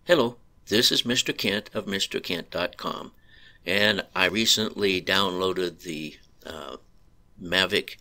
Hello, this is Mr. Kent of MrKent.com, and I recently downloaded the Mavic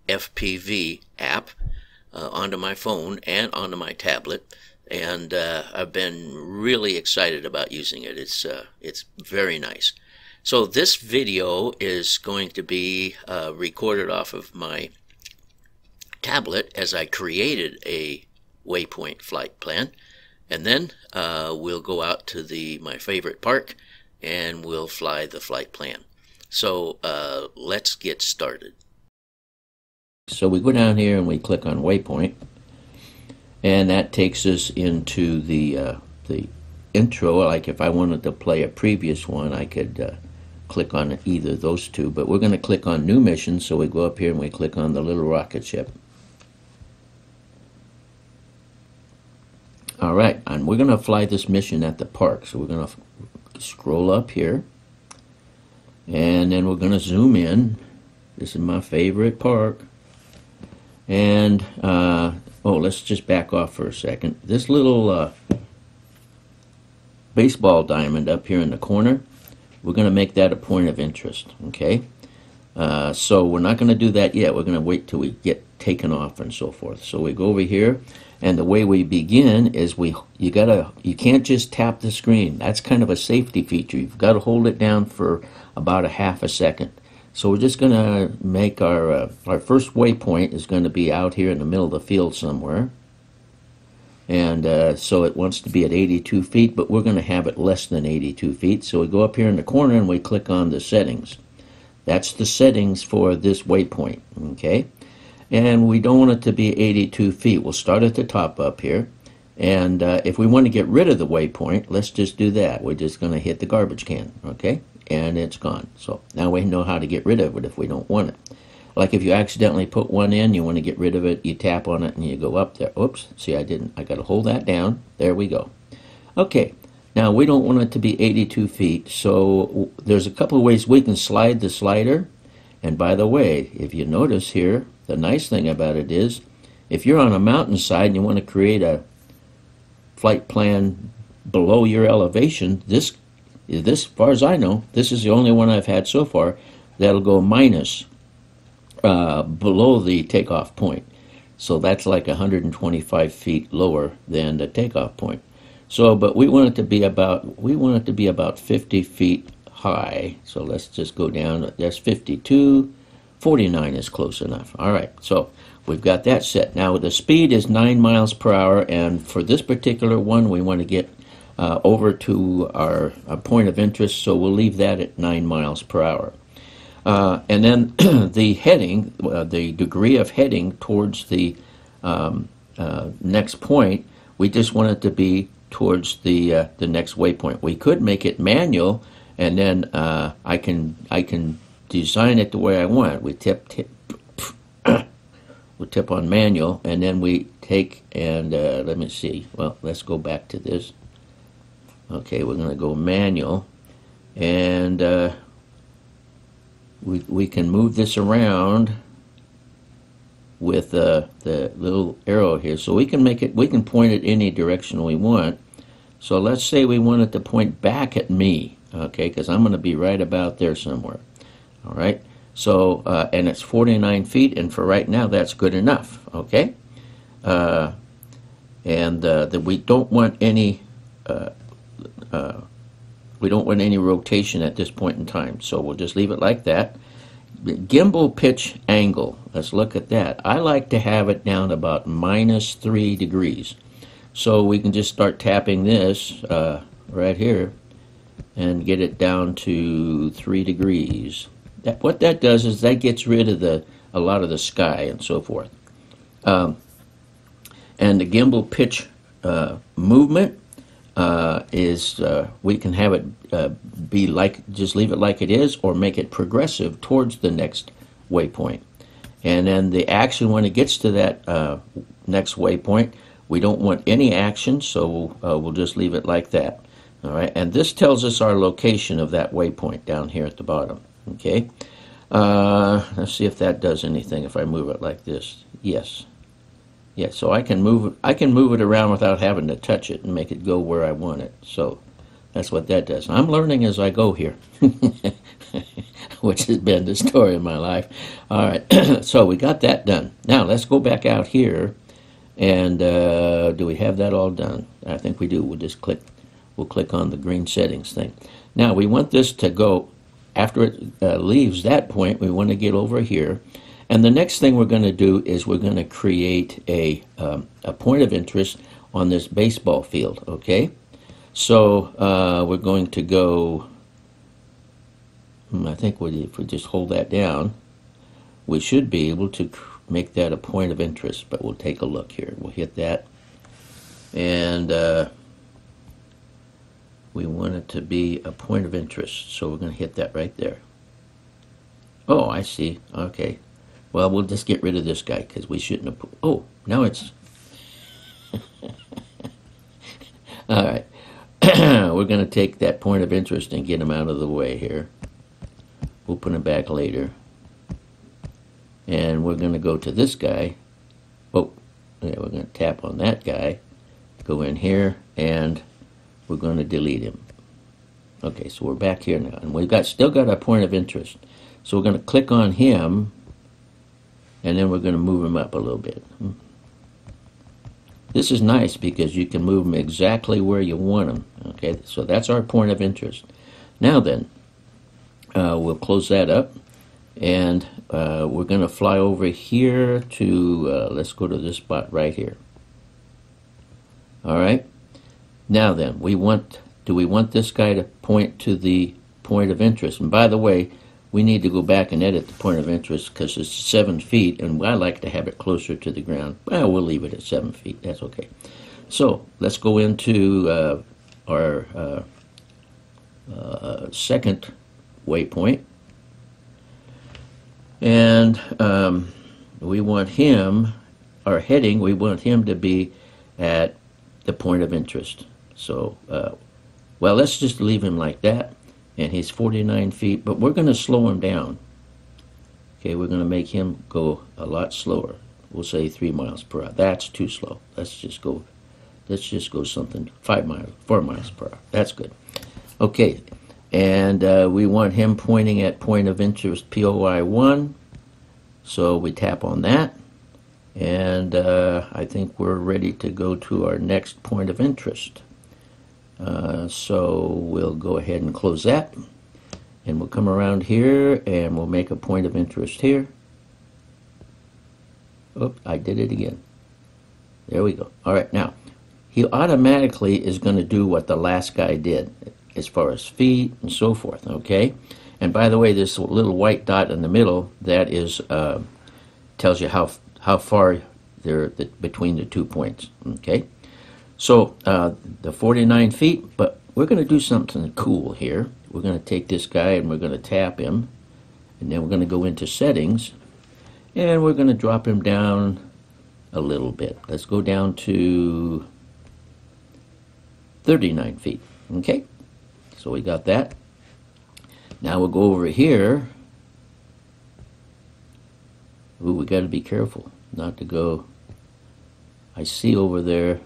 FPV app onto my phone and onto my tablet, and I've been really excited about using it. It's very nice. So this video is going to be recorded off of my tablet as I created a waypoint flight plan. And then we'll go out to my favorite park and we'll fly the flight plan. So let's get started. So we go down here and we click on Waypoint, and that takes us into the intro. Like if I wanted to play a previous one, I could click on either of those two. But we're going to click on New Mission, so we go up here and we click on the little rocket ship. Alright, and we're going to fly this mission at the park. So we're going to scroll up here, and then we're going to zoom in. This is my favorite park. And, let's just back off for a second. This little baseball diamond up here in the corner, we're going to make that a point of interest, okay? So we're not going to do that yet. We're going to wait till we get taken off and so forth. So we go over here. And the way we begin is you can't just tap the screen. That's kind of a safety feature. You've got to hold it down for about a half a second. So we're just going to make our first waypoint is going to be out here in the middle of the field somewhere. And so it wants to be at 82 feet, but we're going to have it less than 82 feet. So we go up here in the corner and we click on the settings. That's the settings for this waypoint, okay? And we don't want it to be 82 feet. We'll start at the top up here. And if we want to get rid of the waypoint, let's just do that. We're just going to hit the garbage can, okay? And it's gone. So now we know how to get rid of it if we don't want it. Like if you accidentally put one in, you want to get rid of it, you tap on it and you go up there. Oops, see I didn't. I got to hold that down. There we go. Okay, now we don't want it to be 82 feet. So there's a couple of ways we can slide the slider. And by the way, if you notice here, the nice thing about it is, if you're on a mountainside and you want to create a flight plan below your elevation, this, as far as I know, this is the only one I've had so far that'll go minus below the takeoff point. So that's like 125 feet lower than the takeoff point. So, but we want it to be about 50 feet high. So let's just go down. That's 52. 49 is close enough. All right, so we've got that set. Now the speed is 9 miles per hour, and for this particular one, we want to get over to our point of interest, so we'll leave that at 9 miles per hour. And then the heading, the degree of heading towards the next point, we just want it to be towards the next waypoint. We could make it manual, and then I can design it the way I want. We tip on manual, and then we take and let me see. Well, let's go back to this. Okay, we're going to go manual, and we can move this around with the little arrow here. So we can make it. We can point it any direction we want. So let's say we want it to point back at me. Okay, because I'm going to be right about there somewhere. All right, so, and it's 49 feet, and for right now, that's good enough, okay? And that we don't want any rotation at this point in time, so we'll just leave it like that. Gimbal pitch angle, let's look at that. I like to have it down about -3 degrees. So we can just start tapping this right here and get it down to 3 degrees. What that does is that gets rid of a lot of the sky and so forth. And the gimbal pitch movement is we can have it be like, just leave it like it is, or make it progressive towards the next waypoint. And then the action when it gets to that next waypoint, we don't want any action, so we'll just leave it like that. All right, and this tells us our location of that waypoint down here at the bottom. Okay, let's see if that does anything if I move it like this. Yes. Yeah, so I can move it around without having to touch it and make it go where I want it. So that's what that does. I'm learning as I go here, which has been the story of my life. All right, so we got that done. Now let's go back out here, and do we have that all done? I think we do. We'll click on the green settings thing. Now we want this to go, after it leaves that point, we want to get over here. And the next thing we're going to do is we're going to create a point of interest on this baseball field, okay? So we're going to go, I think if we just hold that down, we should be able to make that a point of interest, but we'll take a look here. We'll hit that, and we want it to be a point of interest, so we're going to hit that right there. Oh, I see. Okay. Well, we'll just get rid of this guy because we shouldn't have put... Oh, now it's... All right. We're going to take that point of interest and get him out of the way here. We'll put him back later. And we're going to go to this guy. Oh, yeah, we're going to tap on that guy. Go in here, and we're going to delete him. Okay, so we're back here now. And we've still got our point of interest. So we're going to click on him, and then we're going to move him up a little bit. This is nice because you can move them exactly where you want them. Okay, so that's our point of interest. Now then, we'll close that up, and we're going to fly over here to, let's go to this spot right here. All right. Now then, do we want this guy to point to the point of interest? And by the way, we need to go back and edit the point of interest because it's 7 feet, and I like to have it closer to the ground. Well, we'll leave it at 7 feet. That's okay. So let's go into our second waypoint, and we want him, our heading, we want him to be at the point of interest. So, well, let's just leave him like that. And he's 49 feet, but we're going to slow him down. Okay, we're going to make him go a lot slower. We'll say 3 miles per hour. That's too slow. Let's just go something 4 miles per hour. That's good. Okay, and we want him pointing at point of interest POI 1. So we tap on that, and I think we're ready to go to our next point of interest. So we'll go ahead and close that, and we'll come around here and we'll make a point of interest here. Oops, I did it again. There we go. All right, now he automatically is going to do what the last guy did as far as feet and so forth, okay? And by the way, this little white dot in the middle, that is tells you how far they're between the 2 points, okay? So the 49 feet, but we're going to do something cool here. We're going to take this guy and we're going to tap him, and then we're going to go into settings, and we're going to drop him down a little bit. Let's go down to 39 feet, okay? So we got that. Now we'll go over here. Ooh, we got to be careful not to go. I see over there,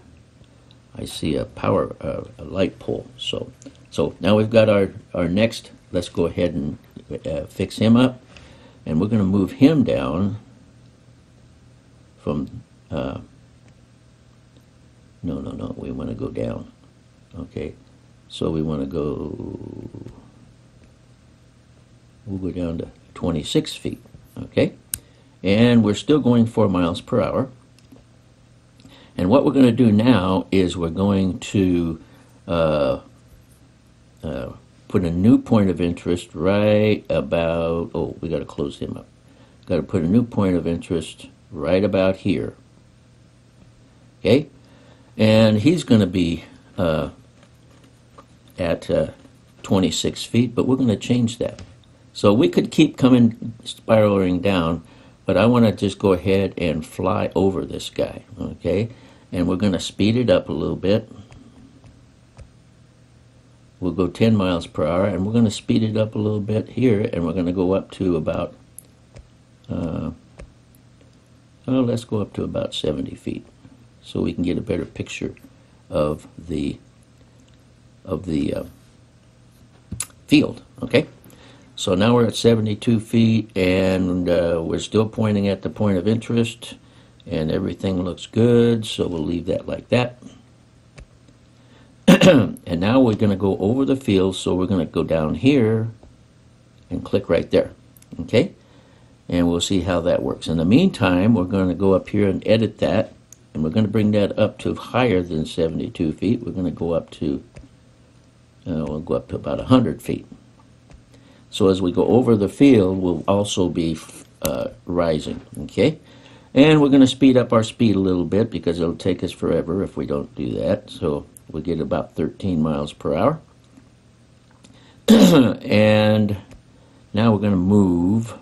I see a a light pole. So now we've got our next. Let's go ahead and fix him up, and we're going to move him down from. No. We want to go down. Okay, so we want to go. We'll go down to 26 feet. Okay, and we're still going 4 miles per hour. And what we're going to do now is we're going to put a new point of interest right about, oh, we got to close him up. Got to put a new point of interest right about here. Okay? And he's going to be at 26 feet, but we're going to change that. So we could keep spiraling down, but I want to just go ahead and fly over this guy, okay? And we're going to speed it up a little bit. We'll go 10 miles per hour, and we're going to speed it up a little bit here, and we're going to go up to about, Well, let's go up to about 70 feet so we can get a better picture of the field. Okay, so now we're at 72 feet, and we're still pointing at the point of interest, and everything looks good, so we'll leave that like that. And now we're going to go over the field, so we're going to go down here and click right there. Okay, and we'll see how that works. In the meantime, we're going to go up here and edit that, and we're going to bring that up to higher than 72 feet. We're going to go up to we'll go up to about 100 feet. So as we go over the field, we'll also be rising. Okay, and we're going to speed up our speed a little bit because it'll take us forever if we don't do that. So we'll get about 13 miles per hour. And now we're going to move,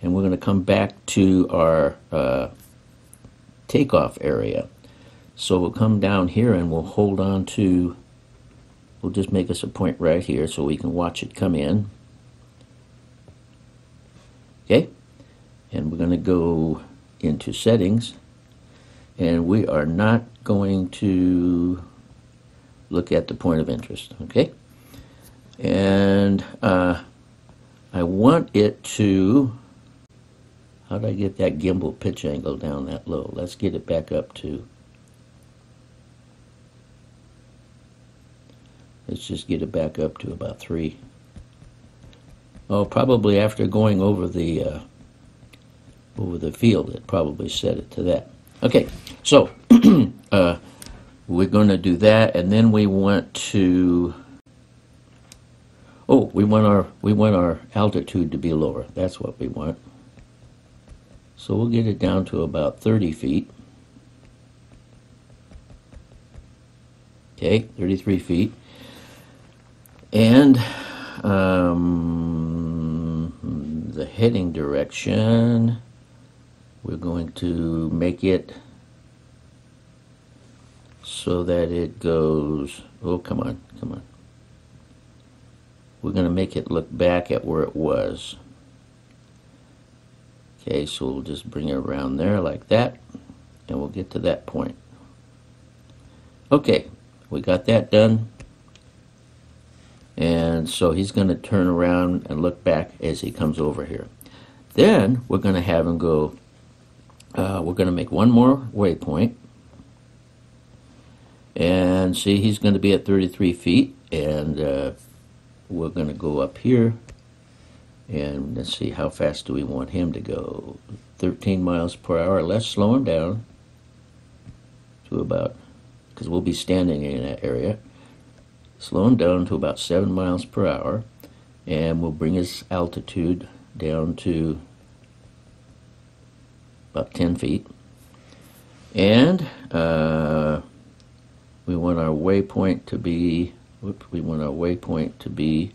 and we're going to come back to our takeoff area. So we'll come down here and we'll hold on to, we'll just make us a point right here so we can watch it come in. Okay, and we're going to go into settings, and we are not going to look at the point of interest. Okay, and I want it to, how did I get that gimbal pitch angle down that low? Let's get it back up to, let's just get it back up to about 3. Oh, probably after going over the field, it probably set it to that. Okay, so we're going to do that, and then we want to, oh, we want our altitude to be lower. That's what we want. So we'll get it down to about 30 feet. Okay, 33 feet. And the heading direction, we're going to make it so that it goes, oh, come on, come on. We're going to make it look back at where it was. Okay, so we'll just bring it around there like that, and we'll get to that point. Okay, we got that done. And so he's going to turn around and look back as he comes over here. Then we're going to have him go, we're going to make one more waypoint. And see, he's going to be at 33 feet, and we're going to go up here, and let's see, how fast do we want him to go? 13 miles per hour. Let's slow him down to about, because we'll be standing in that area. Slow him down to about 7 miles per hour, and we'll bring his altitude down to about 10 feet. And we want our waypoint to be, we want our waypoint to be,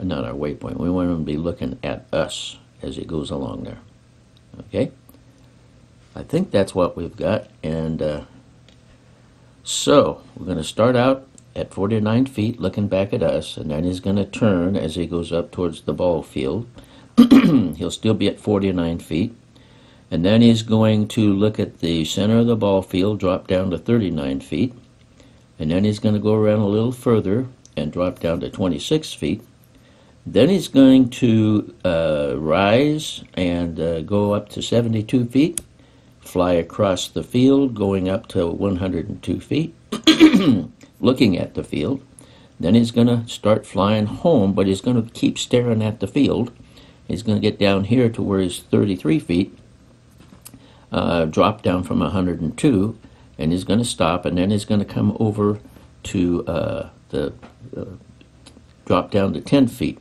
not our waypoint, we want him to be looking at us as he goes along there. Okay? I think that's what we've got, and so we're going to start out at 49 feet looking back at us, and then he's going to turn as he goes up towards the ball field. He'll still be at 49 feet, and then he's going to look at the center of the ball field, drop down to 39 feet, and then he's going to go around a little further and drop down to 26 feet. Then he's going to rise and go up to 72 feet, fly across the field, going up to 102 feet, looking at the field. Then he's going to start flying home, but he's going to keep staring at the field. He's going to get down here to where he's 33 feet, drop down from 102, and he's going to stop, and then he's going to come over to drop down to 10 feet.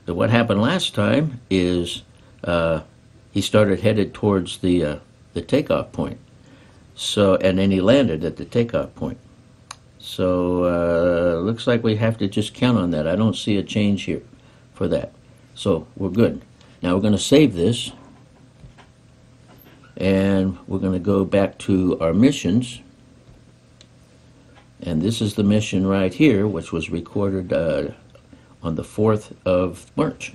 So what happened last time is he started headed towards the takeoff point. So, and then he landed at the takeoff point. So looks like we have to just count on that. I don't see a change here for that. So we're good. Now we're going to save this, and we're going to go back to our missions. And this is the mission right here, which was recorded on the 4th of March.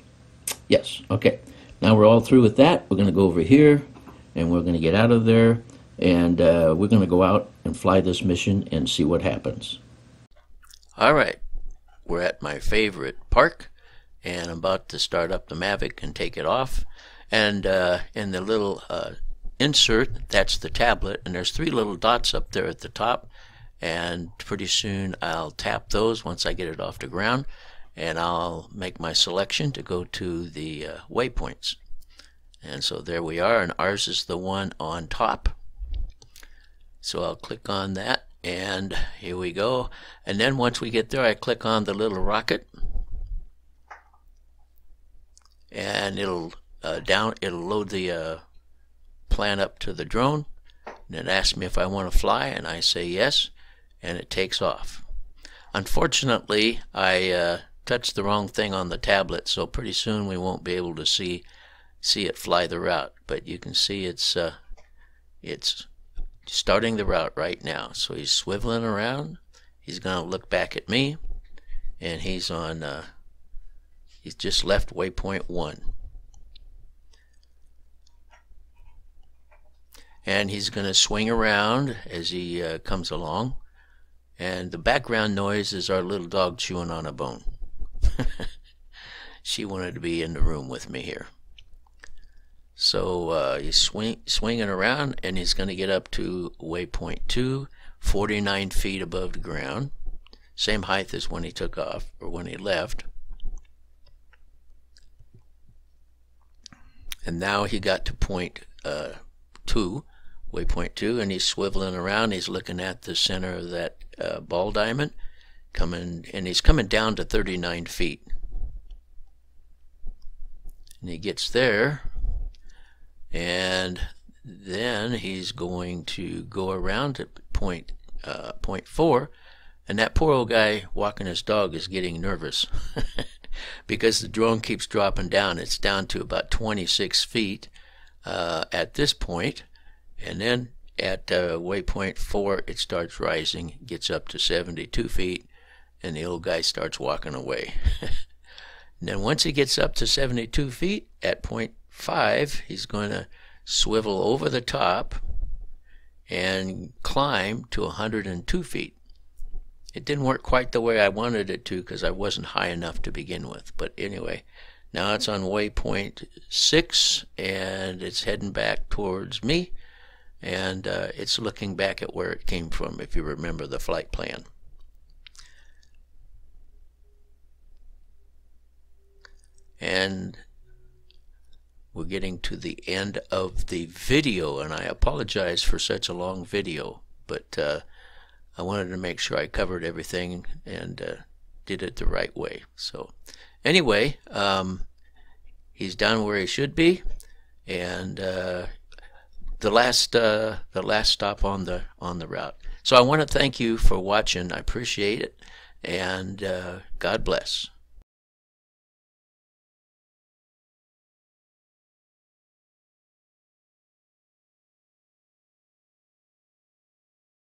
Yes, okay. Now we're all through with that. We're going to go over here, and we're going to get out of there, and we're going to go out and fly this mission and see what happens. All right, we're at my favorite park, and I'm about to start up the Mavic and take it off. And in the little insert, that's the tablet, and there's 3 little dots up there at the top, and pretty soon I'll tap those once I get it off the ground, and I'll make my selection to go to the waypoints. And so there we are, and ours is the one on top. So I'll click on that, and here we go. And then once we get there, I click on the little rocket, and it'll load the plan up to the drone, and it asks me if I want to fly, and I say yes, and it takes off. Unfortunately, I touched the wrong thing on the tablet, so pretty soon we won't be able to see it fly the route. But you can see it's starting the route right now. So he's swiveling around. He's going to look back at me, and he's just left waypoint 1. And he's going to swing around as he comes along. And the background noise is our little dog chewing on a bone. She wanted to be in the room with me here. So he's swinging around, and he's going to get up to waypoint 2, 49 feet above the ground. Same height as when he took off, or when he left. And now he got to point 2, waypoint 2, and he's swiveling around. He's looking at the center of that ball diamond, and he's coming down to 39 feet. And he gets there, and then he's going to go around to point 4, and that poor old guy walking his dog is getting nervous because the drone keeps dropping down. It's down to about 26 feet at this point, and then at waypoint 4 it starts rising, gets up to 72 feet, and the old guy starts walking away. And then once he gets up to 72 feet at point 5, he's going to swivel over the top and climb to 102 feet. It didn't work quite the way I wanted it to because I wasn't high enough to begin with. But anyway, now it's on waypoint 6, and it's heading back towards me, and it's looking back at where it came from, if you remember the flight plan. And we're getting to the end of the video, and I apologize for such a long video, but I wanted to make sure I covered everything and did it the right way. So anyway, he's down where he should be, and the last stop on the route. So I want to thank you for watching. I appreciate it, and God bless.